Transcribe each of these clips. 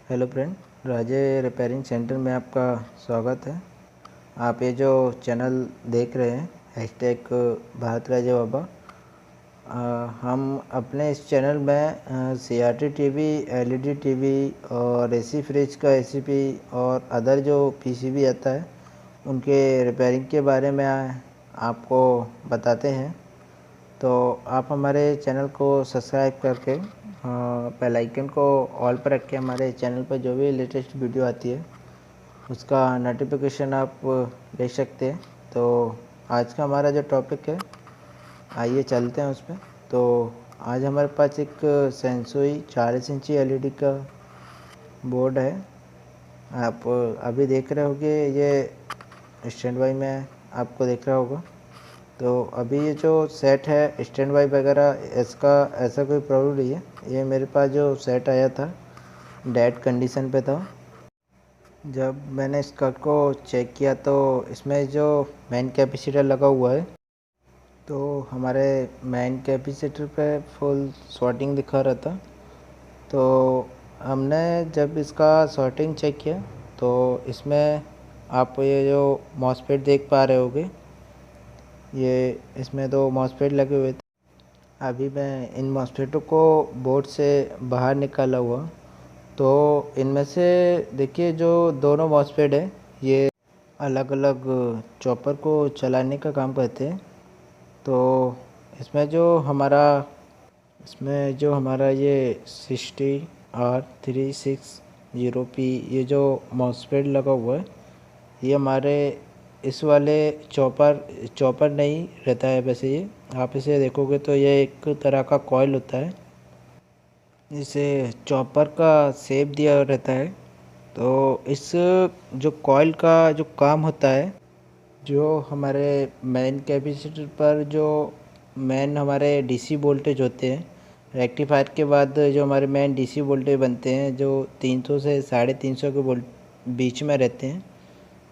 Hello friend, राजे repairing centre में आपका स्वागत है। आप ये जो चैनल देख रहे हैं हैशटैग भारत राजे बाबा, हम अपने इस चैनल में CRT टीवी, LED टीवी और AC फ्रिज का ACP और अदर जो PCB आता है उनके रिपेयरिंग के बारे में आपको बताते हैं। तो आप हमारे चैनल को सब्सक्राइब करके बेल आइकन को ऑल पर रख के हमारे चैनल पर जो भी लेटेस्ट वीडियो आती है उसका नोटिफिकेशन आप ले सकते हैं। तो आज का हमारा जो टॉपिक है, आइए चलते हैं उस पर। तो आज हमारे पास एक सेंसोई 40 इंची LED का बोर्ड है। आप अभी देख रहे होंगे, ये स्टैंड बाई में आपको दिख रहा होगा। तो अभी ये जो सेट है स्टैंड बाई वगैरह, इसका ऐसा कोई प्रॉब्लम नहीं है। ये मेरे पास जो सेट आया था डेड कंडीशन पे था। जब मैंने इस कार्ड को चेक किया तो इसमें जो मेन कैपेसिटर लगा हुआ है, तो हमारे मेन कैपेसिटर पे फुल शॉर्टिंग दिखा रहा था। तो हमने जब इसका शॉर्टिंग चेक किया तो इसमें आप ये जो मॉसफेट देख पा रहे होगे, ये इसमें दो मॉसफेट लगे हुए थे। अभी मैं इन मॉसफेटों को बोर्ड से बाहर निकाला हुआ, तो इनमें से देखिए जो दोनों मॉसफेट है ये अलग अलग चॉपर को चलाने का काम करते हैं। तो इसमें जो हमारा ये 60R360P ये जो मॉसफेट लगा हुआ है, ये हमारे इस वाले चॉपर नहीं रहता है। वैसे ये आप इसे देखोगे तो ये एक तरह का कॉइल होता है, इसे चॉपर का शेप दिया रहता है। तो इस जो कॉइल का जो काम होता है, जो हमारे मेन कैपेसिटर पर जो मेन हमारे DC वोल्टेज होते हैं, रेक्टिफायर के बाद जो हमारे मेन DC वोल्टेज बनते हैं जो 300 से 350 के वोल्ट बीच में रहते हैं।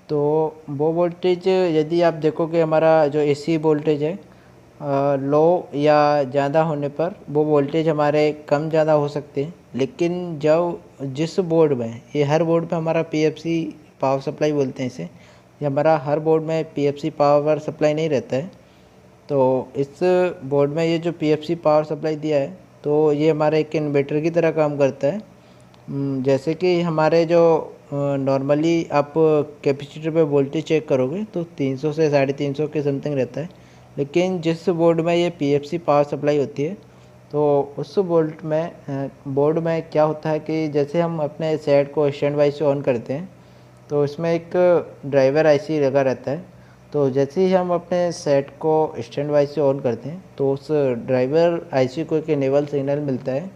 तो वो वोल्टेज यदि आप देखोगे, हमारा जो AC वोल्टेज है लो या ज़्यादा होने पर वो वोल्टेज हमारे कम ज़्यादा हो सकते हैं। लेकिन जब जिस बोर्ड में, ये हर बोर्ड पे हमारा PFC पावर सप्लाई बोलते हैं इसे, ये हमारा हर बोर्ड में PFC पावर सप्लाई नहीं रहता है। तो इस बोर्ड में ये जो PFC पावर सप्लाई दिया है, तो ये हमारे एक इन्वर्टर की तरह काम करता है। जैसे कि हमारे जो नॉर्मली आप कैपेसिटर पे वोल्टेज चेक करोगे तो 300 से 350 के समथिंग रहता है। लेकिन जिस बोर्ड में ये PFC पावर सप्लाई होती है, तो उस बोर्ड में क्या होता है कि जैसे हम अपने सेट को स्टैंड बाई से ऑन करते हैं तो इसमें एक ड्राइवर IC लगा रहता है। तो जैसे ही हम अपने सेट को स्टैंड बाई से ऑन करते हैं तो उस ड्राइवर IC को एक इनेबल सिग्नल मिलता है।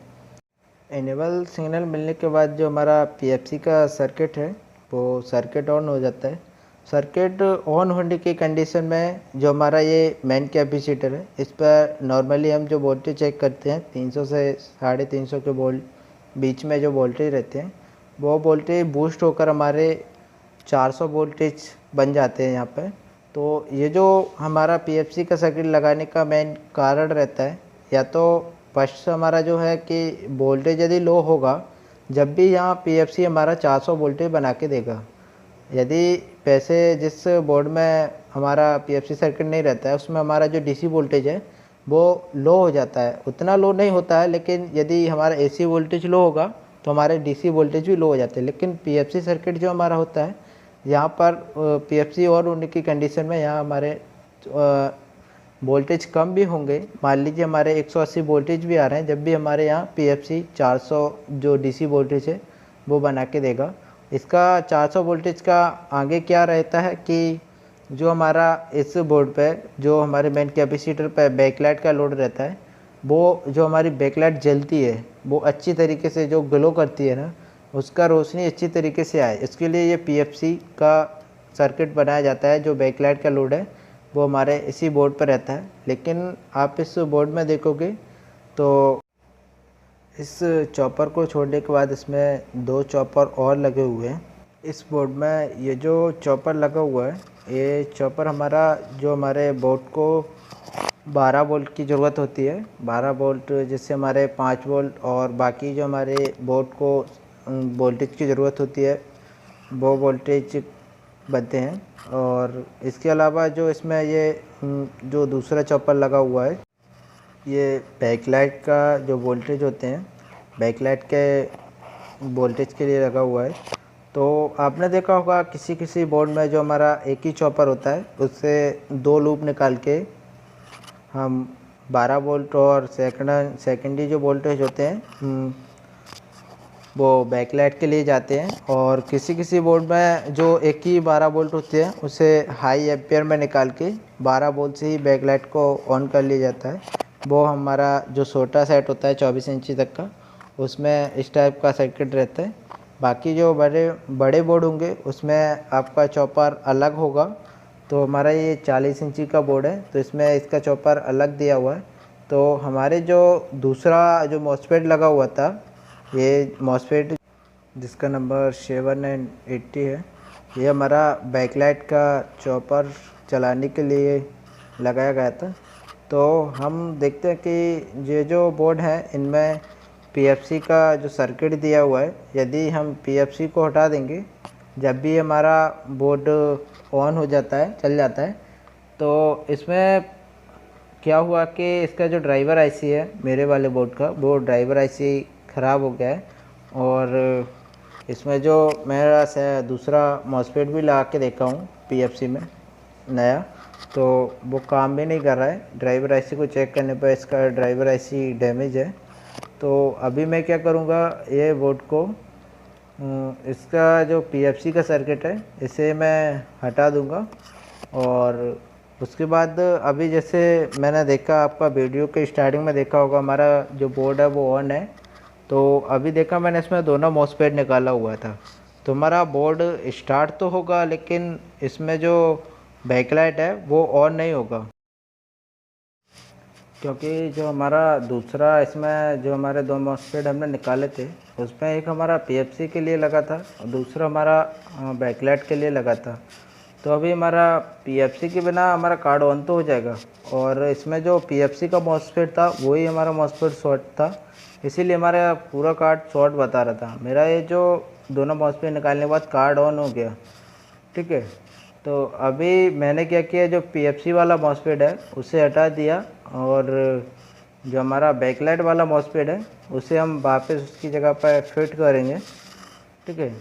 इनेबल सिग्नल मिलने के बाद जो हमारा PFC का सर्किट है वो सर्किट ऑन हो जाता है। सर्किट ऑन होने की कंडीशन में जो हमारा ये मेन कैपेसिटर है, इस पर नॉर्मली हम जो वोल्टेज चेक करते हैं 300 से 350 के वोल्ट बीच में जो वोल्टेज रहते हैं, वो वोल्टेज बूस्ट होकर हमारे 400 वोल्टेज बन जाते हैं यहाँ पर। तो ये जो हमारा PFC का सर्किट लगाने का मेन कारण रहता है, या तो फर्स्ट हमारा जो है कि वोल्टेज यदि लो होगा, जब भी यहाँ PFC हमारा 400 वोल्टेज बना के देगा। यदि पैसे जिस बोर्ड में हमारा PFC सर्किट नहीं रहता है उसमें हमारा जो DC वोल्टेज है वो लो हो जाता है, उतना लो नहीं होता है। लेकिन यदि हमारा AC वोल्टेज लो होगा तो हमारे DC वोल्टेज भी लो हो जाते हैं। लेकिन PFC सर्किट जो हमारा होता है, यहाँ पर PFC और होने की कंडीशन में यहाँ हमारे वोल्टेज कम भी होंगे। मान लीजिए हमारे 180 वोल्टेज भी आ रहे हैं, जब भी हमारे यहाँ PFC 400 जो DC वोल्टेज है वो बना के देगा। इसका 400 वोल्टेज का आगे क्या रहता है कि जो हमारा इस बोर्ड पे जो हमारे मेन कैपेसिटर पे बैकलाइट का लोड रहता है, वो जो हमारी बैकलाइट जलती है वो अच्छी तरीके से जो ग्लो करती है ना, उसका रोशनी अच्छी तरीके से आए, इसके लिए ये PFC का सर्किट बनाया जाता है। जो बैकलाइट का लोड है वो हमारे इसी बोर्ड पर रहता है। लेकिन आप इस बोर्ड में देखोगे तो इस चॉपर को छोड़ने के बाद इसमें दो चॉपर और लगे हुए हैं। इस बोर्ड में ये जो चॉपर लगा हुआ है, ये चॉपर हमारा जो हमारे बोर्ड को 12 वोल्ट की ज़रूरत होती है। 12 वोल्ट जिससे हमारे 5 वोल्ट और बाकी जो हमारे बोर्ड को वोल्टेज की ज़रूरत होती है वो वोल्टेज बनते हैं। और इसके अलावा जो इसमें ये जो दूसरा चॉपर लगा हुआ है ये बैकलाइट का जो वोल्टेज होते हैं बैकलाइट के वोल्टेज के लिए लगा हुआ है। तो आपने देखा होगा किसी किसी बोर्ड में जो हमारा एक ही चॉपर होता है उससे 2 लूप निकाल के हम 12 वोल्ट और सेकेंडरी जो वोल्टेज होते हैं वो बैकलाइट के लिए जाते हैं। और किसी किसी बोर्ड में जो एक ही 12 वोल्ट होते हैं उसे हाई एम्पियर में निकाल के 12 वोल्ट से ही बैकलाइट को ऑन कर लिया जाता है। वो हमारा जो छोटा सेट होता है 24 इंची तक का उसमें इस टाइप का सर्किट रहता है। बाकी जो बड़े बोर्ड होंगे उसमें आपका चॉपर अलग होगा। तो हमारा ये 40 इंची का बोर्ड है तो इसमें इसका चॉपर अलग दिया हुआ है। तो हमारे जो दूसरा जो मॉसफेट लगा हुआ था ये मॉसफेट जिसका नंबर 780 है ये हमारा बैकलाइट का चॉपर चलाने के लिए लगाया गया था। तो हम देखते हैं कि ये जो बोर्ड है इनमें पीएफसी का जो सर्किट दिया हुआ है यदि हम पीएफसी को हटा देंगे जब भी हमारा बोर्ड ऑन हो जाता है चल जाता है। तो इसमें क्या हुआ कि इसका जो ड्राइवर आईसी है मेरे वाले बोर्ड का वो ड्राइवर आईसी ख़राब हो गया है। और इसमें जो मेरा दूसरा मॉसफेट भी लगा के देखा हूँ पीएफसी में नया तो वो काम भी नहीं कर रहा है। ड्राइवर आईसी को चेक करने पर इसका ड्राइवर आईसी डैमेज है। तो अभी मैं क्या करूँगा ये बोर्ड को इसका जो पीएफसी का सर्किट है इसे मैं हटा दूँगा। और उसके बाद अभी जैसे मैंने देखा आपका वीडियो के स्टार्टिंग में देखा होगा हमारा जो बोर्ड है वो ऑन है। तो अभी देखा मैंने इसमें दोनों मॉसफेट निकाला हुआ था तो हमारा बोर्ड स्टार्ट तो होगा लेकिन इसमें जो बैकलाइट है वो ऑन नहीं होगा क्योंकि जो हमारा दूसरा इसमें जो हमारे 2 मॉसफेट हमने निकाले थे उसमें एक हमारा पीएफसी के लिए लगा था और दूसरा हमारा बैकलाइट के लिए लगा था। तो अभी हमारा पीएफसी के बिना हमारा कार्ड ऑन तो हो जाएगा और इसमें जो पीएफसी का मॉसफेट था वही हमारा मॉसफेट शॉर्ट था इसीलिए हमारा पूरा कार्ड शॉर्ट बता रहा था। मेरा ये जो दोनों मॉसफेट निकालने के बाद कार्ड ऑन हो गया, ठीक है। तो अभी मैंने क्या किया जो पीएफसी वाला मॉसफेट है उसे हटा दिया और जो हमारा बैकलाइट वाला मॉसफेट है उसे हम वापस उसकी जगह पर फिट करेंगे, ठीक है।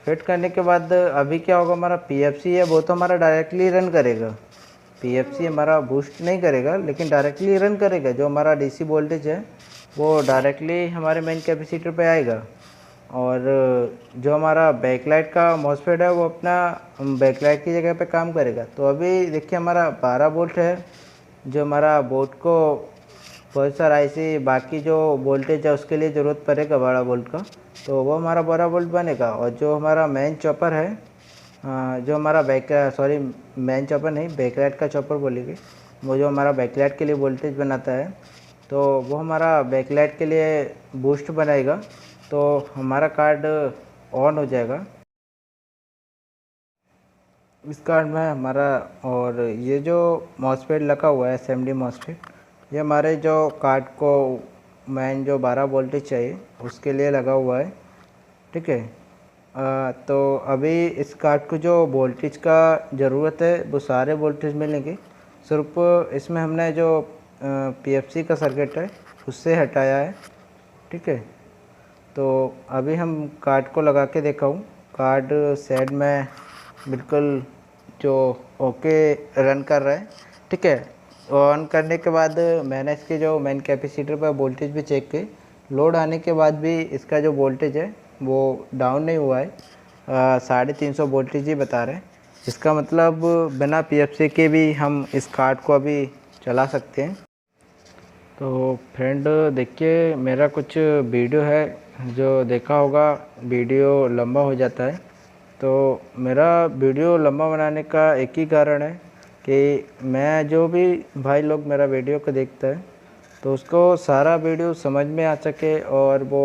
फिट करने के बाद अभी क्या होगा हमारा पीएफसी है वो तो हमारा डायरेक्टली रन करेगा। पीएफसी हमारा बूस्ट नहीं करेगा लेकिन डायरेक्टली रन करेगा। जो हमारा डीसी वोल्टेज है वो डायरेक्टली हमारे मेन कैपेसिटर पे आएगा। और जो हमारा बैकलाइट का मॉसफेट है वो अपना बैकलाइट की जगह पे काम करेगा। तो अभी देखिए हमारा 12 वोल्ट है जो हमारा बोर्ड को बहुत सारा ऐसे बाकी जो वोल्टेज है उसके लिए ज़रूरत पड़ेगा 12 वोल्ट का तो वो हमारा 12 वोल्ट बनेगा। और जो हमारा मेन चॉपर है जो हमारा मेन चॉपर नहीं बैकलाइट का चॉपर बोलेंगे वो जो हमारा बैकलाइट के लिए वोल्टेज बनाता है तो वो हमारा बैकलाइट के लिए बूस्ट बनाएगा तो हमारा कार्ड ऑन हो जाएगा इस कार्ड में हमारा। और ये जो मॉसफेट लगा हुआ है एसएमडी मॉसफेट ये हमारे जो कार्ड को मेन जो 12 वोल्टेज चाहिए उसके लिए लगा हुआ है, ठीक है। तो अभी इस कार्ड को जो वोल्टेज का ज़रूरत है वो सारे वोल्टेज मिलेंगे। सिर्फ इसमें हमने जो पीएफसी का सर्किट है उससे हटाया है, ठीक है। तो अभी हम कार्ड को लगा के देखा हूँ कार्ड सेट में बिल्कुल जो ओके रन कर रहा है, ठीक है। ऑन करने के बाद मैंने इसके जो मेन कैपेसिटर पर वोल्टेज भी चेक किए। लोड आने के बाद भी इसका जो वोल्टेज है वो डाउन नहीं हुआ है, 350 वोल्टेज ही बता रहे हैं। इसका मतलब बिना पीएफसी के भी हम इस कार्ड को अभी चला सकते हैं। तो फ्रेंड देखिए मेरा कुछ वीडियो है जो देखा होगा वीडियो लंबा हो जाता है। तो मेरा वीडियो लंबा बनाने का एक ही कारण है कि मैं जो भी भाई लोग मेरा वीडियो को देखता है तो उसको सारा वीडियो समझ में आ सके और वो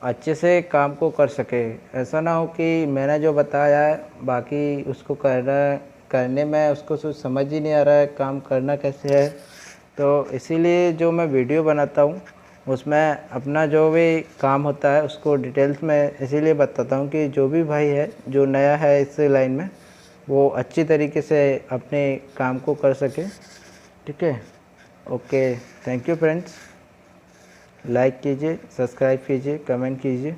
अच्छे से काम को कर सके। ऐसा ना हो कि मैंने जो बताया है बाकी उसको करने में उसको कुछ समझ ही नहीं आ रहा है काम करना कैसे है। तो इसीलिए जो मैं वीडियो बनाता हूँ उसमें अपना जो भी काम होता है उसको डिटेल्स में इसीलिए बताता हूँ कि जो भी भाई है जो नया है इस लाइन में वो अच्छी तरीके से अपने काम को कर सके। ठीक है, okay, thank you friends. Like कीजिए, सब्सक्राइब कीजिए, कमेंट कीजिए।